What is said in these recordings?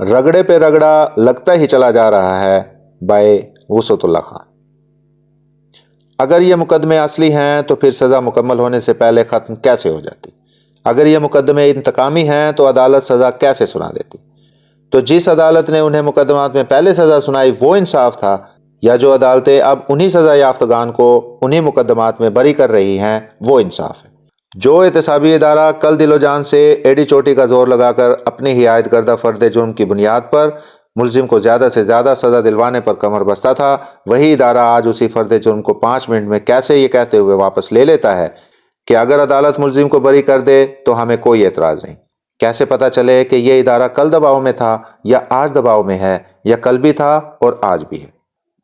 رگڑے پہ رگڑا لگتا ہی چلا جا رہا ہے بائے وسعت اللہ خان۔ اگر یہ مقدمے اصلی ہیں تو پھر سزا مکمل ہونے سے پہلے ختم کیسے ہو جاتی؟ اگر یہ مقدمے انتقامی ہیں تو عدالت سزا کیسے سنا دیتی؟ تو جس عدالت نے انہیں مقدمات میں پہلے سزا سنائی وہ انصاف تھا، یا جو عدالتیں اب انہی سزا یافتگان کو انہی مقدمات میں بری کر رہی ہیں وہ انصاف ہے؟ جو احتسابی ادارہ کل دل و جان سے ایڑی چوٹی کا زور لگا کر اپنی ہی عائد کردہ فرد جرم کی بنیاد پر ملزم کو زیادہ سے زیادہ سزا دلوانے پر کمر بستہ تھا، وہی ادارہ آج اسی فرد جرم کو 5 منٹ میں کیسے یہ کہتے ہوئے واپس لے لیتا ہے کہ اگر عدالت ملزم کو بری کر دے تو ہمیں کوئی اعتراض نہیں۔ کیسے پتہ چلے کہ یہ ادارہ کل دباؤ میں تھا یا آج دباؤ میں ہے، یا کل بھی تھا اور آج بھی ہے؟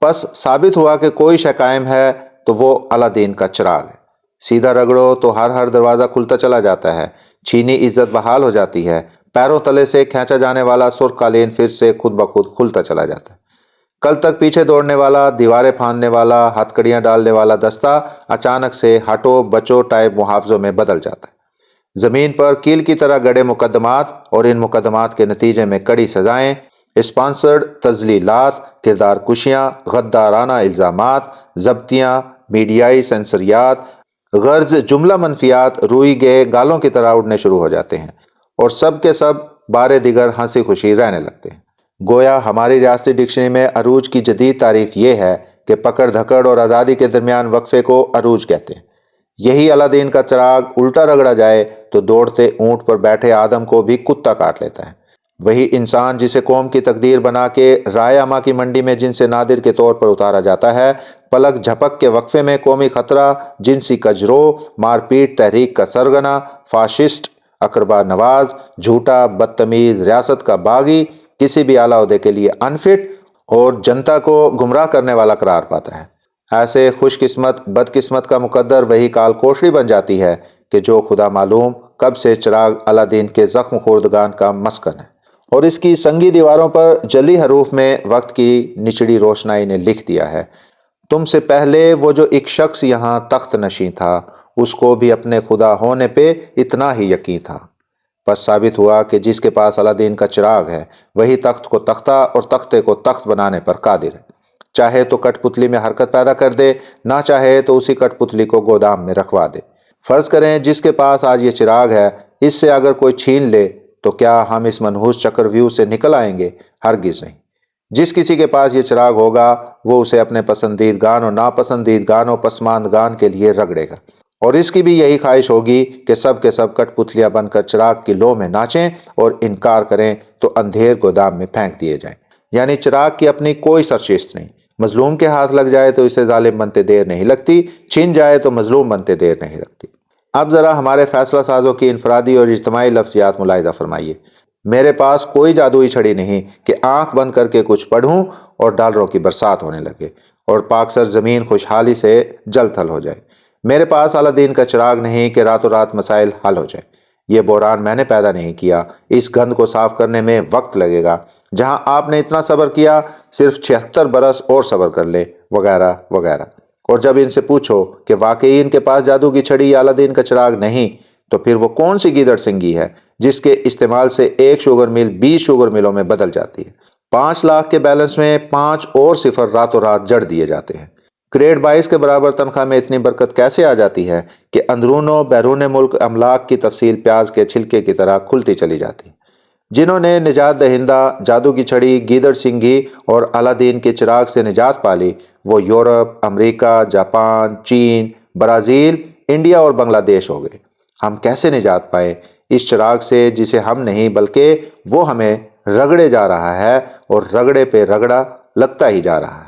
پس ثابت ہوا کہ کوئی شے قائم ہے تو وہ الادین کا چراغ ہے۔ سیدھا رگڑو تو ہر دروازہ کھلتا چلا جاتا ہے، چھینی عزت بحال ہو جاتی ہے، پیروں تلے سے کھینچا جانے والا سرخ قالین پھر سے خود بخود کھلتا چلا جاتا ہے۔ کل تک پیچھے دوڑنے والا، دیواریں پھاندنے والا، ہتھ کڑیاں ڈالنے والا دستہ اچانک سے ہٹو بچو ٹائپ محافظوں میں بدل جاتا ہے۔ زمین پر کیل کی طرح گڑے مقدمات اور ان مقدمات کے نتیجے میں کڑی سزائیں، اسپانسرڈ تذلیلات، کردار کشیاں، غدارانہ الزامات، ضبطیاں، میڈیائی سینسریات، غرض جملہ منفیات روئی گئے گالوں کی طرح اڑنے شروع ہو جاتے ہیں، اور سب کے سب بارے دیگر ہنسی خوشی رہنے لگتے ہیں۔ گویا ہماری ریاستی ڈکشنری میں عروج کی جدید تعریف یہ ہے کہ پکڑ دھکڑ اور آزادی کے درمیان وقفے کو عروج کہتے ہیں۔ یہی الادین کا چراغ الٹا رگڑا جائے تو دوڑتے اونٹ پر بیٹھے آدم کو بھی کتا کاٹ لیتا ہے۔ وہی انسان جسے قوم کی تقدیر بنا کے رائے عامہ کی منڈی میں جن سے نادر کے طور پر اتارا جاتا ہے، پلک جھپک کے وقفے میں قومی خطرہ، جنسی کجرو، مار پیٹ تحریک کا سرغنہ، فاشسٹ، اقربا نواز، جھوٹا، بدتمیز، ریاست کا باغی، کسی بھی اعلیٰ عہدے کے لیے انفٹ اور جنتا کو گمراہ کرنے والا قرار پاتا ہے۔ ایسے خوش قسمت بدقسمت کا مقدر وہی کال کوٹڑی بن جاتی ہے کہ جو خدا معلوم کب سے چراغ الادین کے زخم خوردگان کا مسکن ہے، اور اس کی سنگی دیواروں پر جلی حروف میں وقت کی نچڑی روشنائی نے لکھ دیا ہے: تم سے پہلے وہ جو ایک شخص یہاں تخت نشین تھا، اس کو بھی اپنے خدا ہونے پہ اتنا ہی یقین تھا۔ بس ثابت ہوا کہ جس کے پاس الادین کا چراغ ہے وہی تخت کو تختہ اور تختے کو تخت بنانے پر قادر ہے۔ چاہے تو کٹ پتلی میں حرکت پیدا کر دے، نہ چاہے تو اسی کٹ پتلی کو گودام میں رکھوا دے۔ فرض کریں جس کے پاس آج یہ چراغ ہے، اس سے اگر کوئی چھین لے تو کیا ہم اس منحوس چکر ویو سے نکل آئیں گے؟ ہرگز نہیں۔ جس کسی کے پاس یہ چراغ ہوگا وہ اسے اپنے پسندیدگان اور ناپسندیدگان اور پسماندگان کے لیے رگڑے گا، اور اس کی بھی یہی خواہش ہوگی کہ سب کے سب کٹ پتلیاں بن کر چراغ کی لو میں ناچیں اور انکار کریں تو اندھیر گودام میں پھینک دیے جائیں۔ یعنی چراغ کی اپنی کوئی سرشست نہیں۔ مظلوم کے ہاتھ لگ جائے تو اسے ظالم بنتے دیر نہیں لگتی، چھن جائے تو مظلوم بنتے دیر نہیں لگتی۔ اب ذرا ہمارے فیصلہ سازوں کی انفرادی اور اجتماعی لفظیات ملاحظہ فرمائیے۔ میرے پاس کوئی جادوئی چھڑی نہیں کہ آنکھ بند کر کے کچھ پڑھوں اور ڈالروں کی برسات ہونے لگے اور پاک سر زمین خوشحالی سے جل تھل ہو جائے۔ میرے پاس الادین کا چراغ نہیں کہ راتوں رات مسائل حل ہو جائیں۔ یہ بحران میں نے پیدا نہیں کیا، اس گند کو صاف کرنے میں وقت لگے گا۔ جہاں آپ نے اتنا صبر کیا، صرف 76 برس اور صبر کر لے، وغیرہ وغیرہ۔ اور جب ان سے پوچھو کہ واقعی ان کے پاس جادو کی چھڑی یا الادین کا چراغ نہیں، تو پھر وہ کون سی گیدڑ سنگی ہے جس کے استعمال سے 1 شوگر مل 20 شوگر ملوں میں بدل جاتی ہے؟ 5 لاکھ کے بیلنس میں 5 اور صفر راتوں رات جڑ دیے جاتے ہیں۔ گریڈ 22 کے برابر تنخواہ میں اتنی برکت کیسے آ جاتی ہے کہ اندرون و بیرون ملک املاک کی تفصیل پیاز کے چھلکے کی طرح کھلتی چلی جاتی ہے؟ جنہوں نے نجات دہندہ جادو کی چھڑی، گیدڑ سنگھی اور الادین کے چراغ سے نجات پالی، وہ یورپ، امریکہ، جاپان، چین، برازیل، انڈیا اور بنگلہ دیش ہو گئے۔ ہم کیسے نجات پائے اس چراغ سے جسے ہم نہیں بلکہ وہ ہمیں رگڑے جا رہا ہے، اور رگڑے پہ رگڑا لگتا ہی جا رہا ہے۔